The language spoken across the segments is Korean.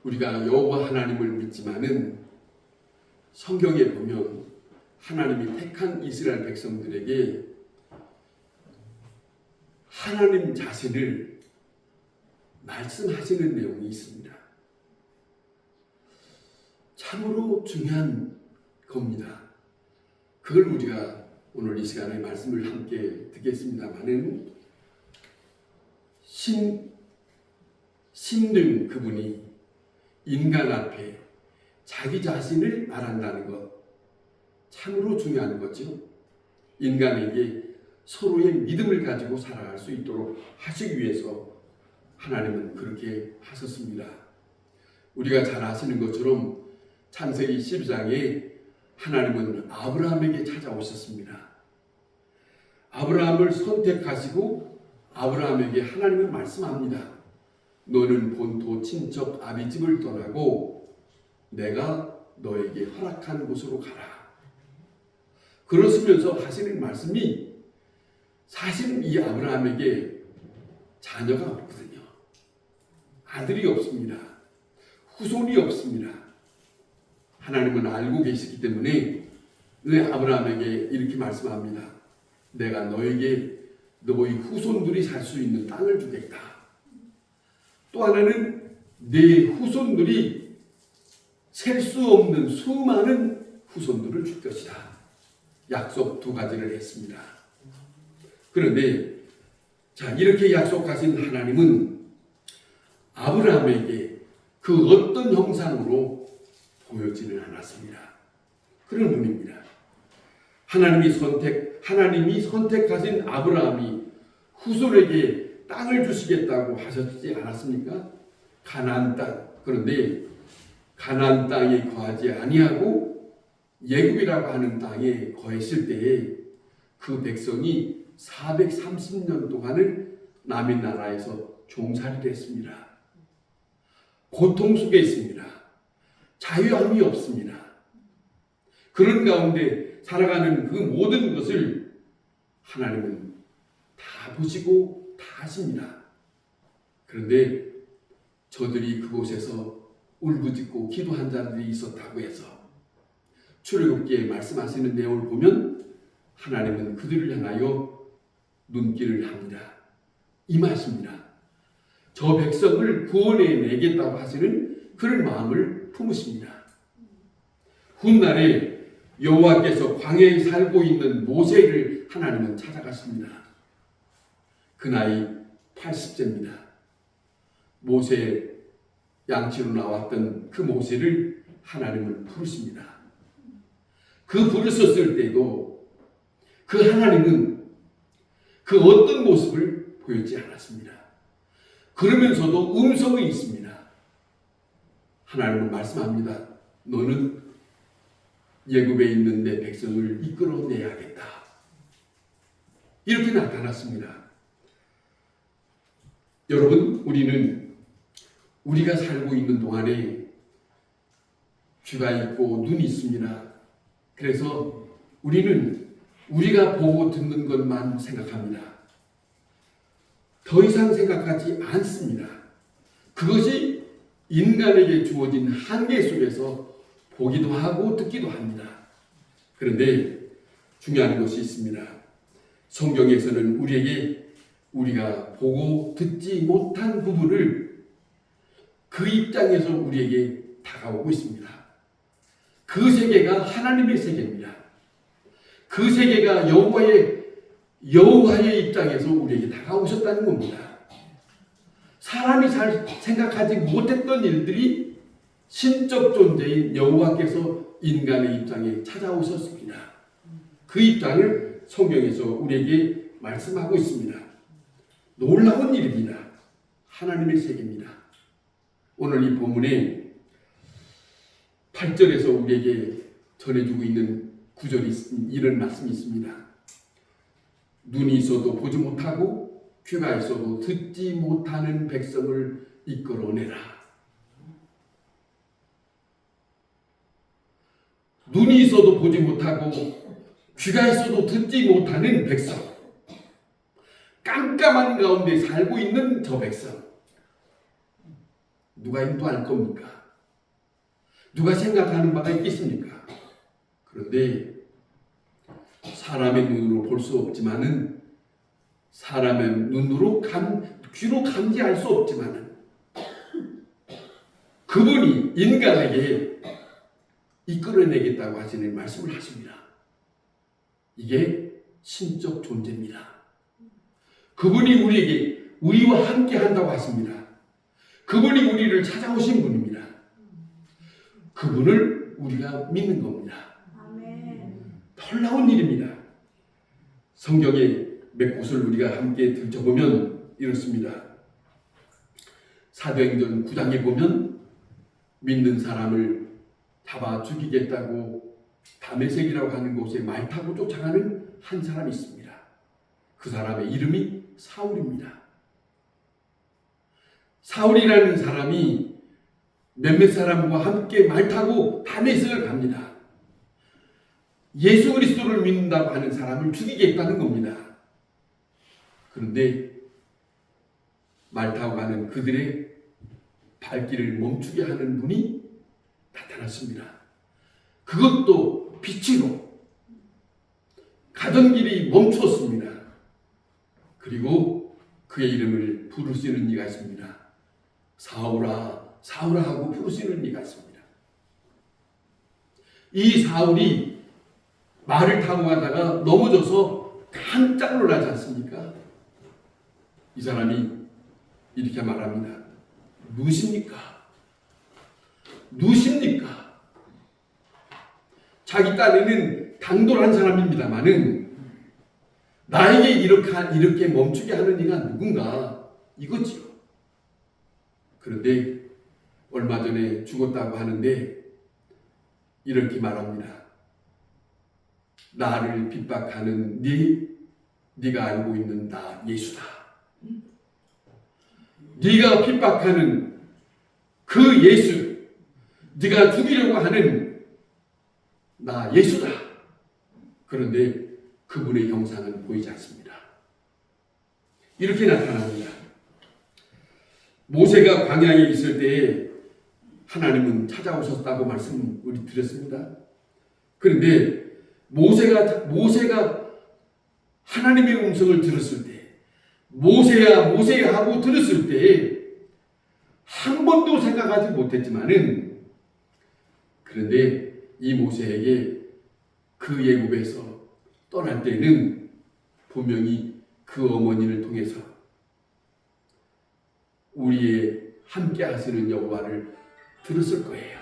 우리가 여호와 하나님을 믿지만은 성경에 보면 하나님이 택한 이스라엘 백성들에게 하나님 자신을 말씀하시는 내용이 있습니다. 참으로 중요한 겁니다. 그걸 우리가 오늘 이 시간에 말씀을 함께 듣겠습니다만은 신등 그분이 인간 앞에 자기 자신을 말한다는 것 참으로 중요한 거죠. 인간에게 서로의 믿음을 가지고 살아갈 수 있도록 하시기 위해서 하나님은 그렇게 하셨습니다. 우리가 잘 아시는 것처럼 창세기 12장에 하나님은 아브라함에게 찾아오셨습니다. 아브라함을 선택하시고 아브라함에게 하나님은 말씀합니다. 너는 본토 친척 아비 집을 떠나고 내가 너에게 허락한 곳으로 가라. 그러시면서 하시는 말씀이 사실은 이 아브라함에게 자녀가 없거든요. 아들이 없습니다. 후손이 없습니다. 하나님은 알고 계시기 때문에 아브라함에게 이렇게 말씀합니다. 내가 너에게 너희 후손들이 살 수 있는 땅을 주겠다. 또 하나는 네 후손들이 셀 수 없는 수많은 후손들을 줄 것이다. 약속 두 가지를 했습니다. 그런데 이렇게 약속하신 하나님은 아브라함에게 그 어떤 형상으로 보여지는 않았습니다. 그런 분입니다. 하나님이 선택하신 아브라함이 후손에게 땅을 주시겠다고 하셨지 않았습니까? 가나안 땅. 그런데 가나안 땅에 거하지 아니하고 예굽이라고 하는 땅에 거했을 때에 그 백성이 430년 동안을 남의 나라에서 종살이를 했습니다. 고통 속에 있습니다. 자유함이 없습니다. 그런 가운데 살아가는 그 모든 것을 하나님은 다 보시고 다 아십니다. 그런데 저들이 그곳에서 울부짖고 기도한 자들이 있었다고 해서 출애굽기에 말씀하시는 내용을 보면 하나님은 그들을 향하여 눈길을 합니다. 임하십니다. 저 백성을 구원해 내겠다고 하시는 그런 마음을 품으십니다. 훗날에 여호와께서 광야에 살고 있는 모세를 하나님은 찾아가십니다. 그 나이 80세입니다. 모세 양치로 나왔던 그 모세를 하나님은 부르십니다. 그 부르셨을 때도 그 하나님은 그 어떤 모습을 보이지 않았습니다. 그러면서도 음성이 있습니다. 하나님은 말씀합니다. 너는 예굽에 있는 내 백성을 이끌어내야겠다. 이렇게 나타났습니다. 여러분, 우리가 살고 있는 동안에 귀가 있고 눈이 있습니다. 그래서 우리가 보고 듣는 것만 생각합니다. 더 이상 생각하지 않습니다. 그것이 인간에게 주어진 한계 속에서 보기도 하고 듣기도 합니다. 그런데 중요한 것이 있습니다. 성경에서는 우리가 보고 듣지 못한 부분을 그 입장에서 우리에게 다가오고 있습니다. 그 세계가 하나님의 세계입니다. 그 세계가 여호와의 입장에서 우리에게 다가오셨다는 겁니다. 사람이 잘 생각하지 못했던 일들이 신적 존재인 여호와께서 인간의 입장에 찾아오셨습니다. 그 입장을 성경에서 우리에게 말씀하고 있습니다. 놀라운 일입니다. 하나님의 세계입니다. 오늘 이 본문에 8절에서 우리에게 전해주고 있는 구절이 이런 말씀이 있습니다. 눈이 있어도 보지 못하고 귀가 있어도 듣지 못하는 백성을 이끌어내라. 눈이 있어도 보지 못하고 귀가 있어도 듣지 못하는 백성, 깜깜한 가운데 살고 있는 저 백성, 누가 인도할 겁니까? 누가 생각하는 바가 있겠습니까? 그런데 사람의 눈으로 볼 수 없지만은, 사람의 눈으로 귀로 감지할 수 없지만은, 그분이 인간에게 이끌어내겠다고 하시는 말씀을 하십니다. 이게 신적 존재입니다. 그분이 우리와 함께 한다고 하십니다. 그분이 우리를 찾아오신 분입니다. 그분을 우리가 믿는 겁니다. 놀라운 일입니다. 성경의 몇 곳을 우리가 함께 들춰보면 이렇습니다. 사도행전 9장에 보면 믿는 사람을 잡아 죽이겠다고 다메섹이라고 하는 곳에 말 타고 쫓아가는 한 사람이 있습니다. 그 사람의 이름이 사울입니다. 사울이라는 사람이 몇몇 사람과 함께 말 타고 다메섹을 갑니다. 예수 그리스도를 믿는다고 하는 사람을 죽이겠다는 겁니다. 그런데 말 타고 가는 그들의 발길을 멈추게 하는 분이 나타났습니다. 그것도 빛으로 가던 길이 멈추었습니다. 그리고 그의 이름을 부르시는 이가 있습니다. 사울아, 사울아 하고 부르시는 이가 있습니다. 이 사울이 말을 타고 가다가 넘어져서 깜짝 놀라지 않습니까? 이 사람이 이렇게 말합니다. 누십니까? 누십니까? 자기 딴에는 당돌한 사람입니다마는 나에게 이렇게 멈추게 하는 이가 누군가 이거지요. 그런데 얼마 전에 죽었다고 하는데 이렇게 말합니다. 나를 핍박하는 네가 알고 있는 나 예수다. 네가 핍박하는 그 예수, 네가 죽이려고 하는 나 예수다. 그런데 그분의 형상은 보이지 않습니다. 이렇게 나타납니다. 모세가 광야에 있을 때에 하나님은 찾아오셨다고 말씀 우리 드렸습니다. 그런데 모세가 하나님의 음성을 들었을 때, 모세야 모세야 하고 들었을 때 한 번도 생각하지 못했지만은, 그런데 이 모세에게 그 애굽에서 떠날 때는 분명히 그 어머니를 통해서 우리의 함께 하시는 여호와를 들었을 거예요.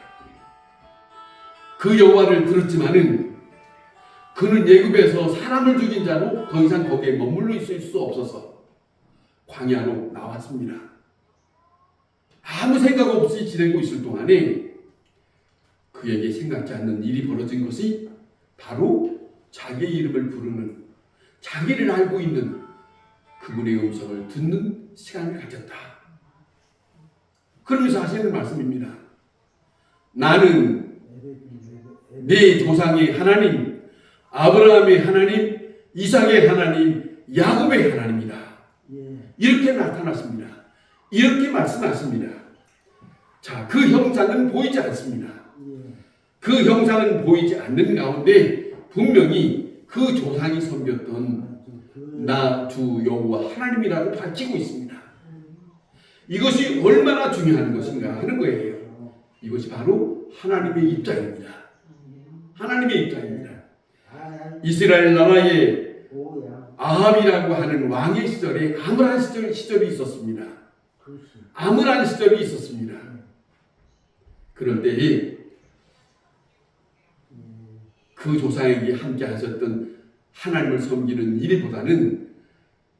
그 여호와를 들었지만은 그는 애굽에서 사람을 죽인 자로 더 이상 거기에 머물러 있을 수 없어서 광야로 나왔습니다. 아무 생각 없이 지내고 있을 동안에 그에게 생각지 않는 일이 벌어진 것이 바로 자기의 이름을 부르는, 자기를 알고 있는 그분의 음성을 듣는 시간을 가졌다. 그러면서 하시는 말씀입니다. 나는 내 조상의 하나님, 아브라함의 하나님, 이삭의 하나님, 야곱의 하나님이다. 이렇게 나타났습니다. 이렇게 말씀하십니다. 자, 그 형상은 보이지 않습니다. 그 형상은 보이지 않는 가운데 분명히 그 조상이 섬겼던 나 주 여호와 하나님이라고 밝히고 있습니다. 이것이 얼마나 중요한 것인가 하는 거예요. 이것이 바로 하나님의 입장입니다. 하나님의 입장입니다. 이스라엘 나라의 아합이라고 하는 왕의 시절에 암울한 시절이 있었습니다. 암울한 시절이 있었습니다. 그런데 그 조상에게 함께 하셨던 하나님을 섬기는 일보다는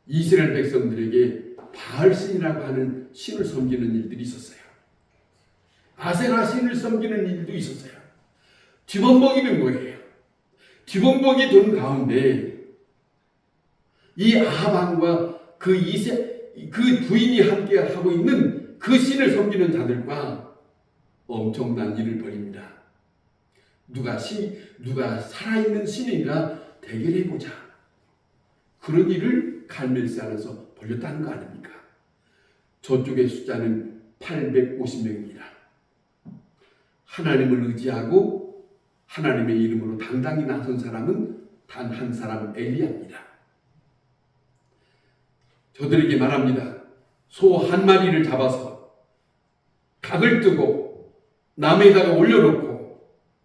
이스라엘 백성들에게 바알신이라고 하는 신을 섬기는 일들이 있었어요. 아세라 신을 섬기는 일도 있었어요. 뒤범벅이는 거예요. 뒤범벅이 돈 가운데 이 아합 왕과 그 부인이 함께 하고 있는 그 신을 섬기는 자들과 엄청난 일을 벌입니다. 누가 살아있는 신인가 대결해보자. 그런 일을 갈멜산에서 벌였다는 거 아닙니까? 저쪽의 숫자는 850명입니다. 하나님을 의지하고 하나님의 이름으로 당당히 나선 사람은 단 한 사람 엘리야입니다. 저들에게 말합니다. 소 한 마리를 잡아서 각을 뜨고 나무에다가 올려놓고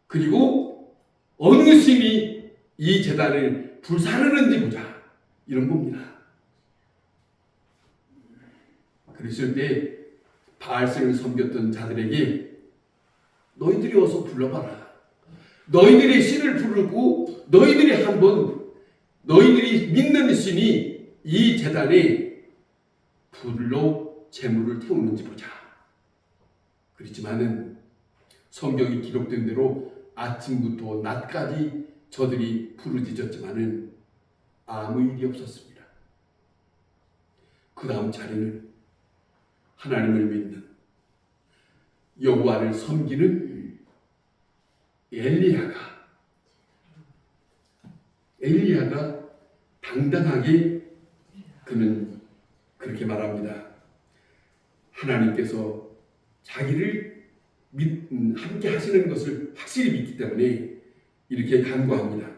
그리고 어느 신이 이 제단을 불사르는지 보자, 이런 겁니다. 그랬을 때 바알신을 섬겼던 자들에게 너희들이 어서 불러봐라. 너희들의 신을 부르고 너희들이 한번 너희들이 믿는 신이 이 제단에 불로 제물을 태우는지 보자. 그렇지만은 성경이 기록된 대로 아침부터 낮까지 저들이 부르짖었지만은 아무 일이 없었습니다. 그 다음 자리는 하나님을 믿는 여호와를 섬기는 엘리야가 당당하게 그는 그렇게 말합니다. 하나님께서 자기를 함께 하시는 것을 확실히 믿기 때문에 이렇게 간구합니다.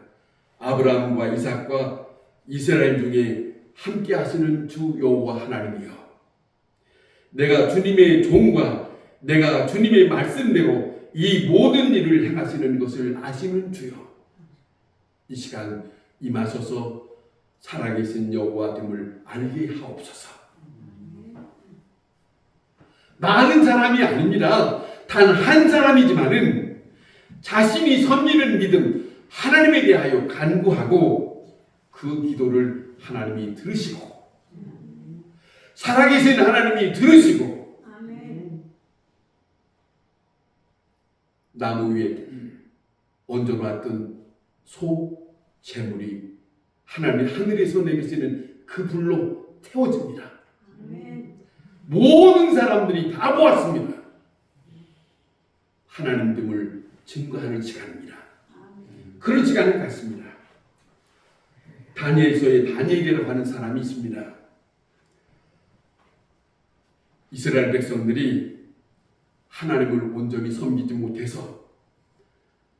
아브라함과 이삭과 이스라엘 중에 함께 하시는 주 여호와 하나님이여, 내가 주님의 종과 내가 주님의 말씀대로 이 모든 일을 행하시는 것을 아시는 주여, 이 시간 임하셔서 살아계신 여호와 됨을 알게 하옵소서. 많은 사람이 아닙니다. 단 한 사람이지만은 자신이 섬기는 믿음 하나님에 대하여 간구하고 그 기도를 하나님이 들으시고 살아계신 하나님이 들으시고 나무 위에 얹어놨던 소 제물이 하나님 하늘에서 내리시는 그 불로 태워집니다. 모든 사람들이 다 보았습니다. 하나님됨을 증거하는 시간입니다. 그런 시간을 갖습니다. 다니엘서에 다니엘이라고 하는 사람이 있습니다. 이스라엘 백성들이 하나님을 온전히 섬기지 못해서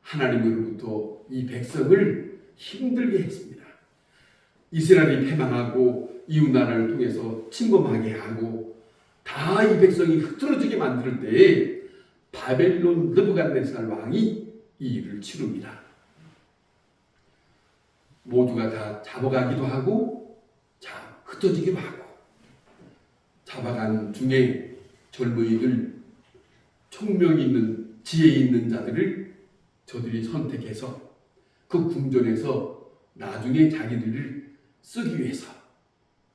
하나님으로부터 이 백성을 힘들게 했습니다. 이스라엘이 패망하고 이웃나라를 통해서 침범하게 하고 다 이 백성이 흐트러지게 만들 때에 바벨론 느부갓네살 왕이 이 일을 치릅니다. 모두가 다 잡아가기도 하고 흩어지기도 하고, 잡아간 중에 젊은이들, 총명 있는 지혜 있는 자들을 저들이 선택해서 그 궁전에서 나중에 자기들을 쓰기 위해서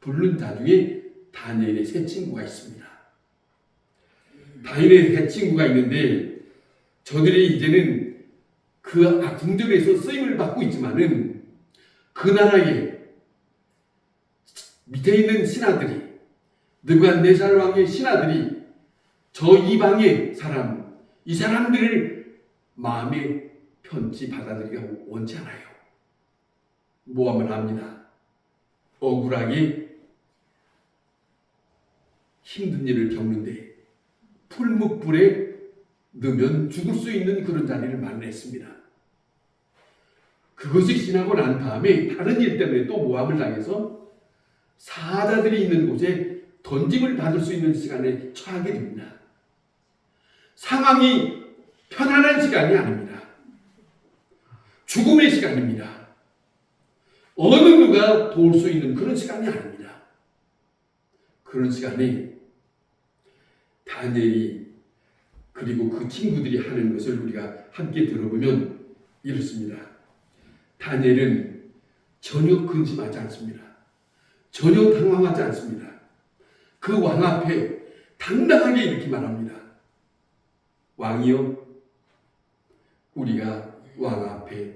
부른 자 중에 다니엘의 세 친구가 있습니다. 다니엘의 세 친구가 있는데 저들이 이제는 그 궁전에서 쓰임을 받고 있지만은 그 나라에 밑에 있는 신하들이, 느부갓네살 왕의 신하들이 저 이방의 사람, 이 사람들을 마음에 편치 받아들이기 원치 않아요. 모함을 합니다. 억울하게 힘든 일을 겪는데 풀무불에 넣으면 죽을 수 있는 그런 자리를 마련했습니다. 그것이 지나고 난 다음에 다른 일 때문에 또 모함을 당해서 사자들이 있는 곳에 던짐을 받을 수 있는 시간에 처하게 됩니다. 상황이 편안한 시간이 아닙니다. 죽음의 시간입니다. 어느 누가 도울 수 있는 그런 시간이 아닙니다. 그런 시간에 다니엘이 그리고 그 친구들이 하는 것을 우리가 함께 들어보면 이렇습니다. 다니엘은 전혀 근심하지 않습니다. 전혀 당황하지 않습니다. 그 왕 앞에 당당하게 이렇게 말합니다. 왕이여, 우리가 왕 앞에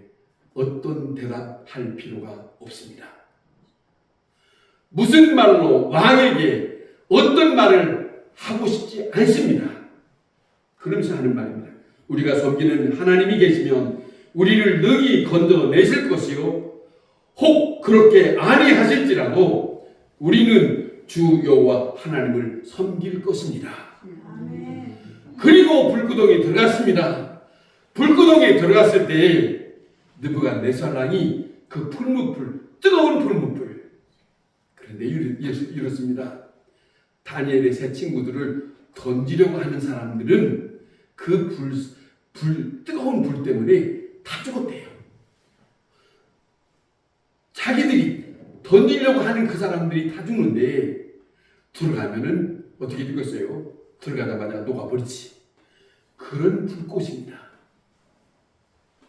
어떤 대답할 필요가 없습니다. 무슨 말로 왕에게 어떤 말을 하고 싶지 않습니다. 그러면서 하는 말입니다. 우리가 섬기는 하나님이 계시면 우리를 능히 건져내실 것이요, 혹 그렇게 아니하실지라도 우리는 주 여호와 하나님을 섬길 것입니다. 그리고 불구덩이에 들어갔습니다. 불구덩이에 들어갔을 때 느부갓네살 왕이 그 풀무불, 뜨거운 풀무불, 그런데 이렇습니다. 다니엘의 세 친구들을 던지려고 하는 사람들은 그 뜨거운 불 때문에 다 죽었대요. 자기들이 던지려고 하는 그 사람들이 다 죽는데 들어가면은 어떻게 되겠어요? 들어가자마자 녹아버리지. 그런 불꽃입니다.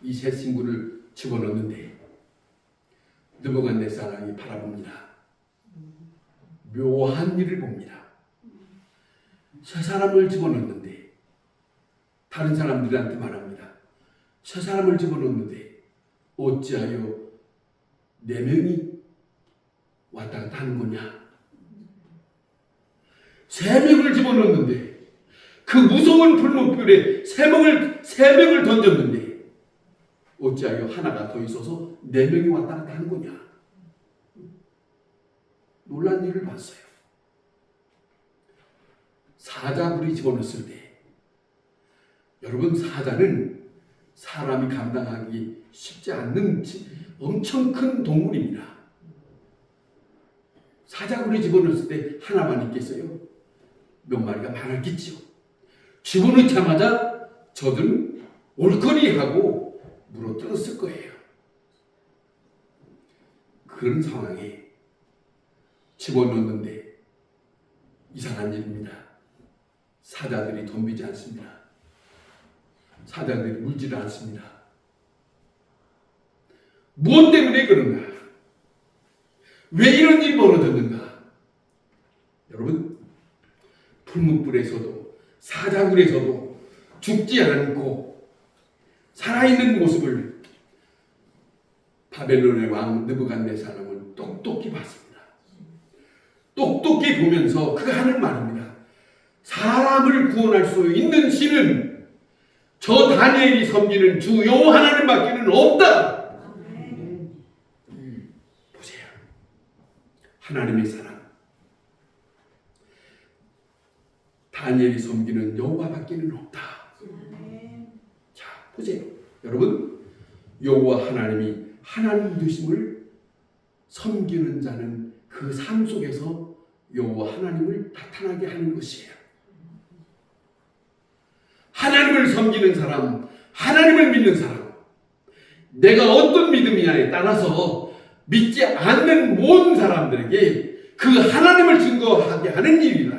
이 세 친구를 집어넣는데 느부갓네살 왕이 바라봅니다. 묘한 일을 봅니다. 세 사람을 집어넣는데 다른 사람들한테 말합니다. 세 사람을 집어넣는데 어찌하여 4명이 왔다 갔다 하는 거냐? 3명을 집어넣는데 그 무서운 불목불에 3명을 던졌는데 어찌하여 하나가 더 있어서 4명이 왔다 갔다 하는 거냐? 놀란 일을 봤어요. 사자굴이 집어넣었을 때, 여러분, 사자는 사람이 감당하기 쉽지 않는 엄청 큰 동물입니다. 사자굴이 집어넣었을 때 하나만 있겠어요? 몇 마리가 많았겠지요. 집어넣자마자 저들은 올거리 하고 물어뜯었을 거예요. 그런 상황에 집어넣는데 이상한 일입니다. 사자들이 덤비지 않습니다. 사자들이 물지를 않습니다. 무엇 때문에 그런가? 왜 이런 일이 벌어졌는가? 여러분, 풀무불에서도 사자굴에서도 죽지 않고 살아있는 모습을 바벨론의 왕 느부갓네살은 똑똑히 봤습니다. 똑똑히 보면서 그가 하는 말입니다. 사람을 구원할 수 있는 신은 저 다니엘이 섬기는 주 여호와 하나님밖에는 없다. 보세요. 하나님의 사람, 다니엘이 섬기는 여호와밖에는 없다. 자, 보세요. 여러분, 여호와 하나님이 하나님 되심을 섬기는 자는 그 삶 속에서 여호와 하나님을 나타나게 하는 것이에요. 하나님을 섬기는 사람, 하나님을 믿는 사람, 내가 어떤 믿음이냐에 따라서 믿지 않는 모든 사람들에게 그 하나님을 증거하게 하는 일이다.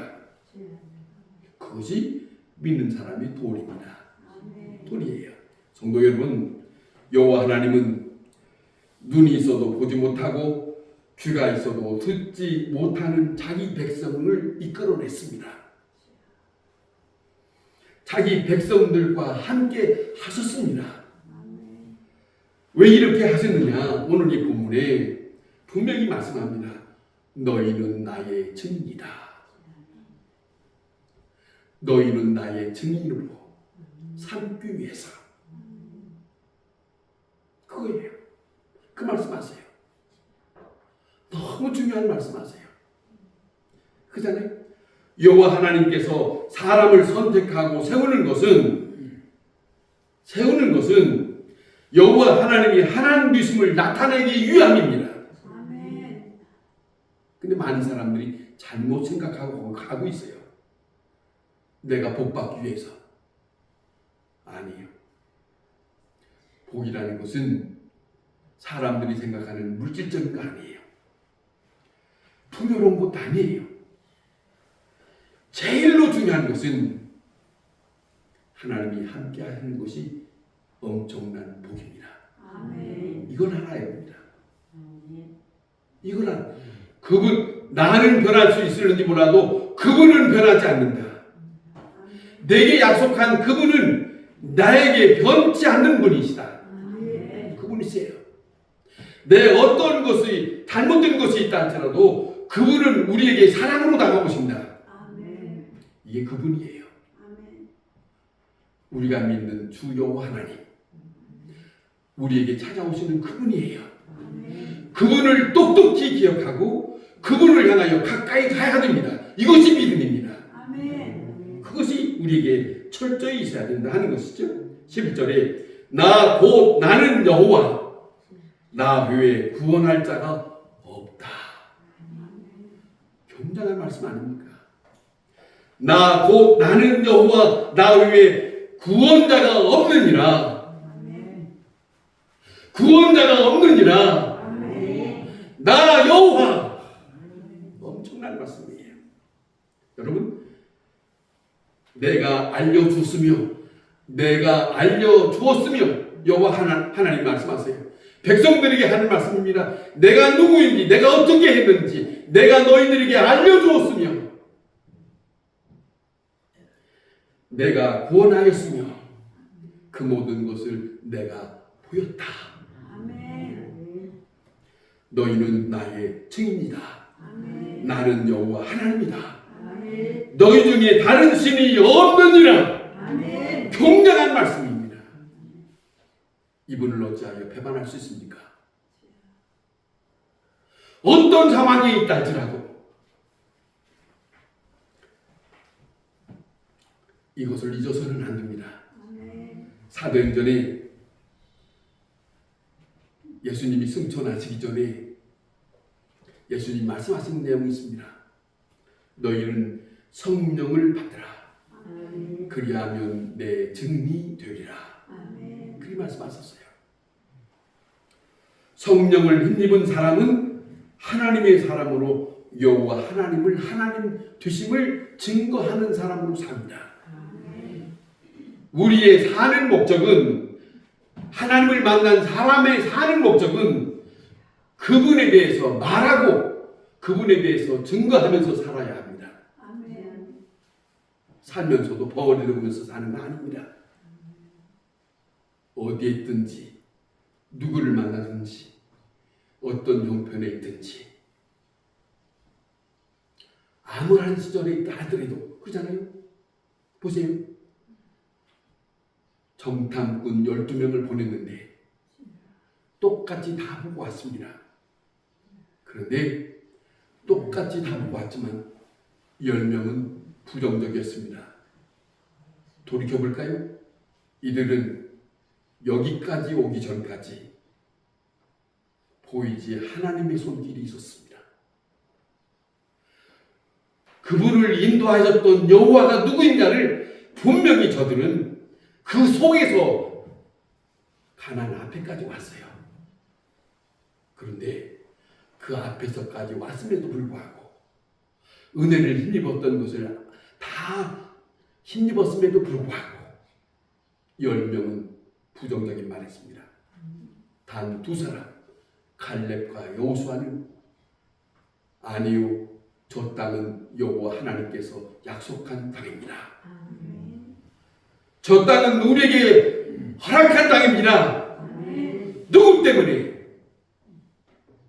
그것이 믿는 사람의 도리입니다. 도리예요. 성도 여러분, 여호와 하나님은 눈이 있어도 보지 못하고 귀가 있어도 듣지 못하는 자기 백성을 이끌어냈습니다. 자기 백성들과 함께 하셨습니다. 왜 이렇게 하셨느냐? 오늘 이 본문에 분명히 말씀합니다. 너희는 나의 증인이다. 너희는 나의 증인으로 삼기 위해서. 그거예요. 그 말씀하세요. 너무 중요한 말씀하세요. 그잖아요. 여호와 하나님께서 사람을 선택하고 세우는 것은 여호와 하나님이 하나님 되심을 나타내기 위함입니다. 근데 많은 사람들이 잘못 생각하고 가고 있어요. 내가 복 받기 위해서. 아니에요. 복이라는 것은 사람들이 생각하는 물질적인 거 아니에요. 풍요로운 것도 아니에요. 제일로 중요한 것은 하나님이 함께 하는 것이 엄청난 복입니다. 이걸 알아야 됩니다. 이걸 알아. 나는 변할 수 있을는지 몰라도 그분은 변하지 않는다. 내게 약속한 그분은 나에게 변치 않는 분이시다. 그분이세요. 내 어떤 것이 잘못된 것이 있다 할지라도 그분은 우리에게 사랑으로 다가오신다. 이게 그분이에요. 우리가 믿는 주 여호와 하나님, 우리에게 찾아오시는 그분이에요. 그분을 똑똑히 기억하고 그분을 향하여 가까이 가야 됩니다. 이것이 믿음입니다. 우리에게 철저히 있어야 된다 하는 것이죠. 11절에 나 곧 나는 여호와 나 외에 구원할 자가 없다. 굉장한 말씀 아닙니까? 나 곧 나는 여호와 나 외에 구원자가 없느니라. 구원자가 없느니라. 나 여호와. 엄청난 말씀이에요. 여러분, 내가 알려줬으며 내가 알려주었으며 여호와 하나님 말씀하세요. 백성들에게 하는 말씀입니다. 내가 누구인지 내가 어떻게 했는지 내가 너희들에게 알려주었으며 내가 구원하였으며 그 모든 것을 내가 보였다. 너희는 나의 증인이다. 나는 여호와 하나님이다. 너희 중에 다른 신이 없느니라. 굉장한 말씀입니다. 이분을 어찌하여 배반할 수 있습니까? 어떤 상황에 있다 할지라도 이것을 잊어서는 안 됩니다. 사도행전에 예수님이 승천하시기 전에 예수님 말씀하신 내용이 있습니다. 너희는 성령을 받으라. 그리하면 내 증인이 되리라. 그리 말씀하셨어요. 성령을 힘입은 사람은 하나님의 사람으로 여호와 하나님을 하나님 되심을 증거하는 사람으로 삽니다. 우리의 사는 목적은 하나님을 만난 사람의 사는 목적은 그분에 대해서 말하고 그분에 대해서 증거하면서 살아야 합니다. 살면서도 버리면서 사는 거 아닙니다. 어디에 있든지 누구를 만나든지 어떤 형편에 있든지 암울한 시절에 있다 하더라도 그렇잖아요. 보세요. 정탐꾼 12명을 보냈는데 똑같이 다 보고 왔습니다. 그런데 똑같이 다 보고 왔지만 10명은 부정적이었습니다. 돌이켜볼까요? 이들은 여기까지 오기 전까지 보이지 하나님의 손길이 있었습니다. 그분을 인도하셨던 여호와가 누구인가를 분명히 저들은 그 속에서 가나안 앞에까지 왔어요. 그런데 그 앞에서까지 왔음에도 불구하고 은혜를 힘입었던 것을 다 힘입었음에도 불구하고 10명은 부정적인 말을 했습니다. 단 2사람 갈렙과 여호수아는 아니요 저 땅은 여호와 하나님께서 약속한 땅입니다. 저 땅은 우리에게 허락한 땅입니다. 누구 때문에?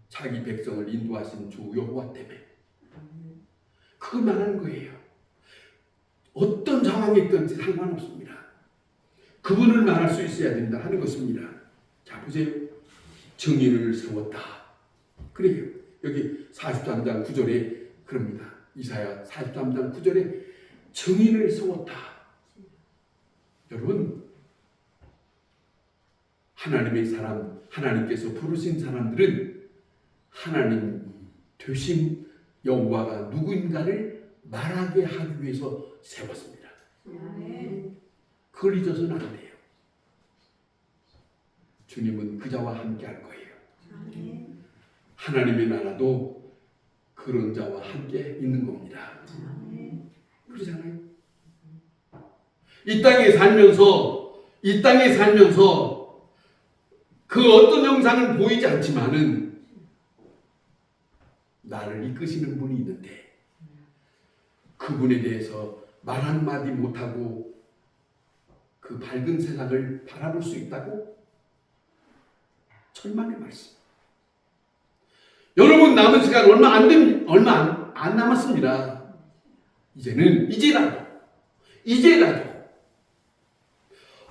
자기 백성을 인도하신 주 여호와 때문에. 그걸 말하는 거예요. 어떤 상황에 있든지 상관없습니다. 그분을 말할 수 있어야 된다 하는 것입니다. 자 보세요. 증인을 세웠다. 그래요. 여기 43장 9절에 그럽니다. 이사야 43장 9절에 증인을 세웠다. 여러분, 하나님의 사람, 하나님께서 부르신 사람들은 하나님 되신 여호와가 누구인가를 말하게 하기 위해서 세웠습니다. 그걸 잊어서는 안 돼요. 주님은 그자와 함께 할 거예요. 하나님의 나라도 그런 자와 함께 있는 겁니다. 그러잖아요. 이 땅에 살면서 그 어떤 형상은 보이지 않지만은 나를 이끄시는 분이 있는데 그분에 대해서 말 한마디 못하고 그 밝은 세상을 바라볼 수 있다고? 천만의 말씀. 여러분 남은 시간 얼마 안 남았습니다. 이제라도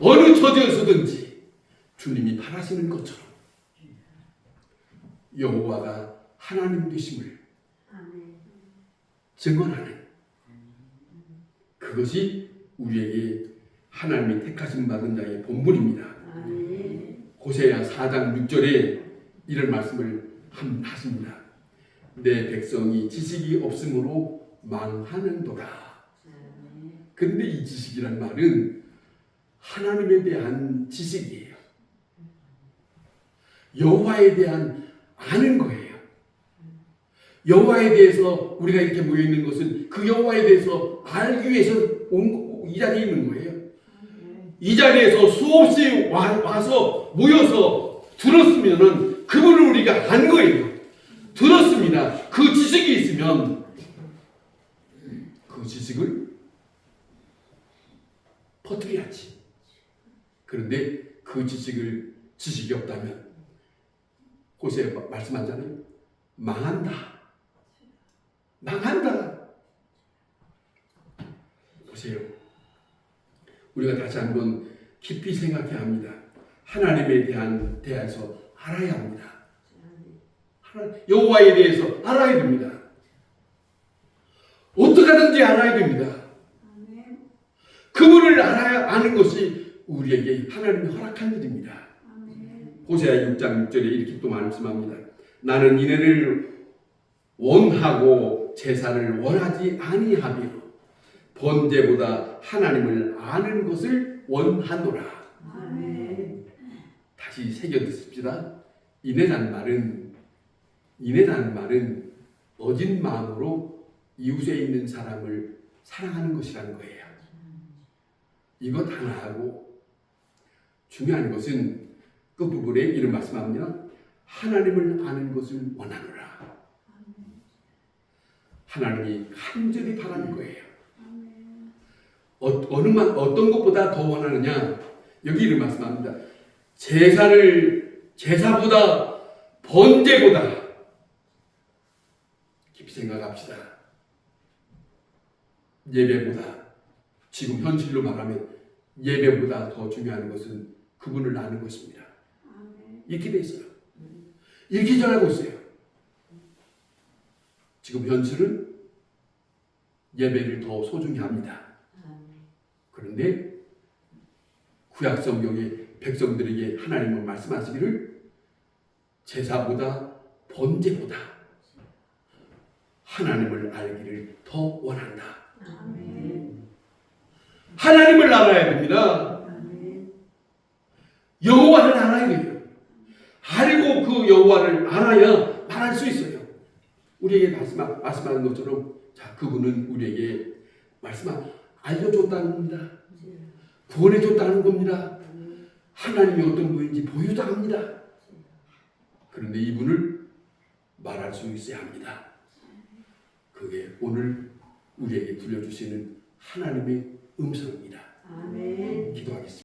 어느 처지에서든지 주님이 바라시는 것처럼 여호와가 하나님 되심을 증언하는 그것이 우리에게 하나님이 택하심 받은 자의 본분입니다. 아멘. 호세아 4장 6절에 이런 말씀을 하십니다. 내 백성이 지식이 없으므로 망하는도다. 근데 이 지식이란 말은 하나님에 대한 지식이에요. 여호와에 대한 아는 거예요. 여호와에 대해서 우리가 이렇게 모여 있는 것은 그 여호와에 대해서 알기 위해서 이 자리에 있는 거예요. 이 자리에서 수없이 와서 모여서 들었으면은 그분을 우리가 안 거예요. 들었습니다. 그 지식이 있으면 그 지식을 퍼뜨려야지. 그런데 그 지식이 없다면 호세아 말씀하잖아요. 망한다. 보세요. 우리가 다시 한번 깊이 생각해야 합니다. 하나님에 대해서 알아야 합니다. 여호와에 대해서 알아야 됩니다. 어떻게 하든지 알아야 됩니다. 그분을 아는 것이 우리에게 하나님이 허락한 일입니다. 호세아 6장 6절에 이렇게 또 말씀합니다. 나는 이네를 원하고 제사를 원하지 아니하며 번제보다 하나님을 아는 것을 원하노라. 아멘. 다시 새겨 듣습시다. 인애라는 말은 어진 마음으로 이웃에 있는 사람을 사랑하는 것이라는 거예요. 이것 하나하고 중요한 것은 그 부분에 이런 말씀합니다. 하나님을 아는 것을 원하노라. 하나님이 간절히 바라는 거예요. 어떤 것보다 더 원하느냐? 여기 이런 말씀합니다. 제사보다 번제보다 깊이 생각합시다. 예배보다 지금 현실로 말하면 예배보다 더 중요한 것은 그분을 아는 것입니다. 이렇게 돼 있어요. 이렇게 전하고 있어요. 지금 현실은 예배를 더 소중히 합니다. 그런데 구약 성경의 백성들에게 하나님은 말씀하시기를 제사보다 번제보다 하나님을 알기를 더 원한다. 하나님을 알아야 됩니다. 여호와를 알아야 돼요. 알고 그 여호와를 알아야 말할 수 있어요. 우리에게 말씀하는 것처럼 그분은 우리에게 알려줬다는 겁니다. 구원해줬다는 겁니다. 하나님이 어떤 분인지 보여줬다 합니다. 그런데 이분을 말할 수 있어야 합니다. 그게 오늘 우리에게 들려주시는 하나님의 음성입니다. 아멘. 기도하겠습니다.